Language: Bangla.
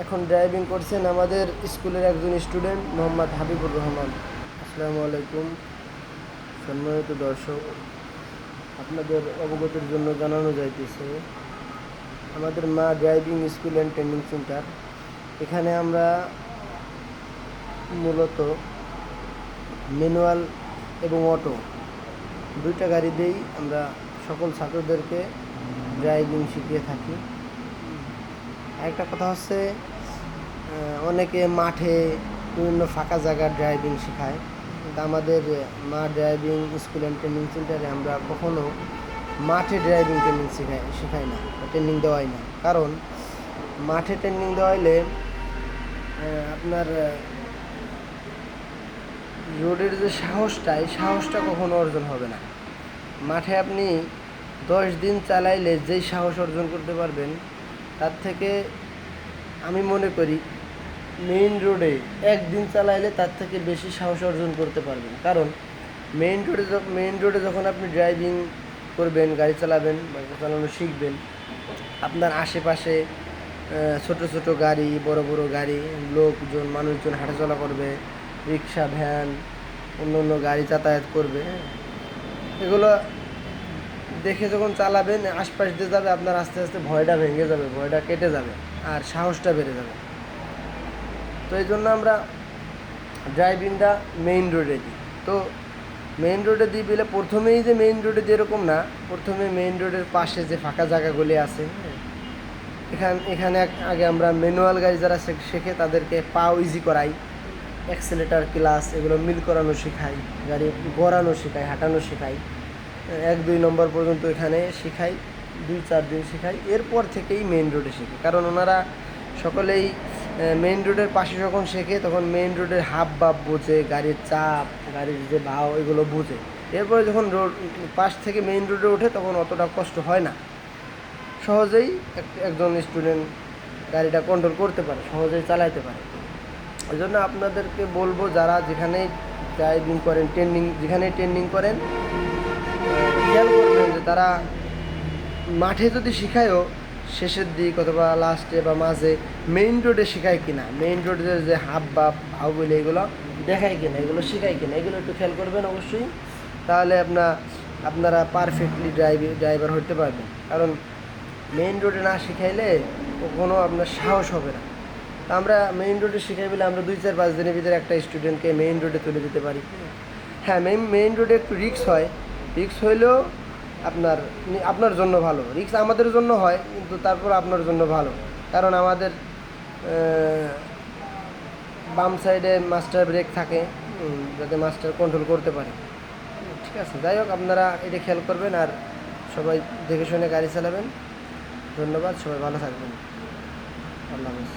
এখন ড্রাইভিং করছেন আমাদের স্কুলের একজন স্টুডেন্ট মোহাম্মদ হাবিবুর রহমান। আসসালামু আলাইকুম সম্মানিত দর্শক, আপনাদের অবগতির জন্য জানানো যাইতেছে আমাদের মা driving school and training centre. এখানে আমরা মূলত ম্যানুয়াল এবং অটো দুইটা গাড়ি দিয়েই আমরা সকল ছাত্রদেরকে ড্রাইভিং শিখিয়ে থাকি। একটা কথা হচ্ছে, অনেকে মাঠে বিভিন্ন ফাঁকা জায়গায় ড্রাইভিং শেখায়, কিন্তু আমাদের মা ড্রাইভিং স্কুল অ্যান্ড ট্রেনিং সেন্টারে আমরা কখনো মাঠে ড্রাইভিং ট্রেনিং শেখাই না, ট্রেনিং দেওয়াই না। কারণ মাঠে ট্রেনিং দেওয়াইলে আপনার রোডের যে সাহসটা কখনো অর্জন হবে না। মাঠে আপনি 10 দিন চালাইলে যেই সাহস অর্জন করতে পারবেন, তার থেকে আমি মনে করি মেইন রোডে একদিন চালাইলে তার থেকে বেশি সাহস অর্জন করতে পারবেন। কারণ মেইন রোডে যখন আপনি ড্রাইভিং করবেন, গাড়ি চালাবেন বা চালানো শিখবেন, আপনার আশেপাশে ছোট ছোট গাড়ি, বড় বড় গাড়ি, মানুষজন হাঁটাচলা করবে, রিক্সা, ভ্যান, অন্য অন্য গাড়ি যাতায়াত করবে। এগুলো দেখে যখন চালাবেন, আশপাশ দিয়ে যাবে, আপনার আস্তে আস্তে ভয়টা ভেঙে যাবে, ভয়টা কেটে যাবে, আর সাহসটা বেড়ে যাবে। তো এই জন্য আমরা ড্রাইভিংটা মেইন রোডে দিই। তো মেইন রোডে দিই বলে প্রথমেই যে মেইন রোডে দিয়ে এরকম না, প্রথমে মেইন রোডের পাশে যে ফাঁকা জায়গাগুলি আছে, এখানে আগে আমরা ম্যানুয়াল গাড়ি যারা শেখে তাদেরকে পাও ইজি করাই, অ্যাক্সেলেটার, ক্লাস এগুলো মিল করানো শেখাই, গাড়ি গড়ানো শেখাই, হাঁটানো শেখাই। 1-2 নম্বর পর্যন্ত এখানে শেখাই, 2-4 দিন শেখাই। এরপর থেকেই মেইন রোডে শেখে, কারণ ওনারা সকলেই মেইন রোডের পাশে যখন শেখে তখন মেইন রোডের হাব ভাব বোঝে, গাড়ির চাপ, গাড়ির যে ভাও, এগুলো বোঝে। এরপরে যখন পাশ থেকে মেইন রোডে ওঠে তখন অতটা কষ্ট হয় না, সহজেই একজন স্টুডেন্ট গাড়িটা কন্ট্রোল করতে পারে, সহজেই চালাইতে পারে। ওই জন্য আপনাদেরকে বলবো, যারা যেখানেই ড্রাইভিং করেন, যেখানেই ট্রেনিং করেন, খেয়াল করবেন যে তারা মাঠে যদি শেখায়ও শেষের দিক অথবা লাস্টে বা মাঝে মেইন রোডে শেখায় কিনা, মেইন রোডের যে হাব ভাব, ভাওগুলি এগুলো দেখায় কিনা, এগুলো শেখায় কিনা, এগুলো একটু খেয়াল করবেন অবশ্যই। তাহলে আপনারা পারফেক্টলি ড্রাইভার হতে পারবেন। কারণ মেইন রোডে না শিখাইলে কখনো আপনার সাহস হবে না। তা আমরা মেইন রোডে শিখাই বলে আমরা 2-4-5 দিনের ভিতরে একটা স্টুডেন্টকে মেইন রোডে তুলে দিতে পারি। হ্যাঁ, মেইন রোডে একটু রিস্ক হয়, রিস্ক হইলেও আপনার জন্য ভালো। রিস্ক আমাদের জন্য হয়, কিন্তু তারপর আপনার জন্য ভালো। কারণ আমাদের বাম সাইডে মাস্টার ব্রেক থাকে, যাতে মাস্টার কন্ট্রোল করতে পারে। ঠিক আছে, যাই হোক, আপনারা এটা খেয়াল করবেন আর সবাই দেখে শুনে গাড়ি চালাবেন। ধন্যবাদ, সবাই ভালো থাকবেন। আল্লাহ হাফেজ।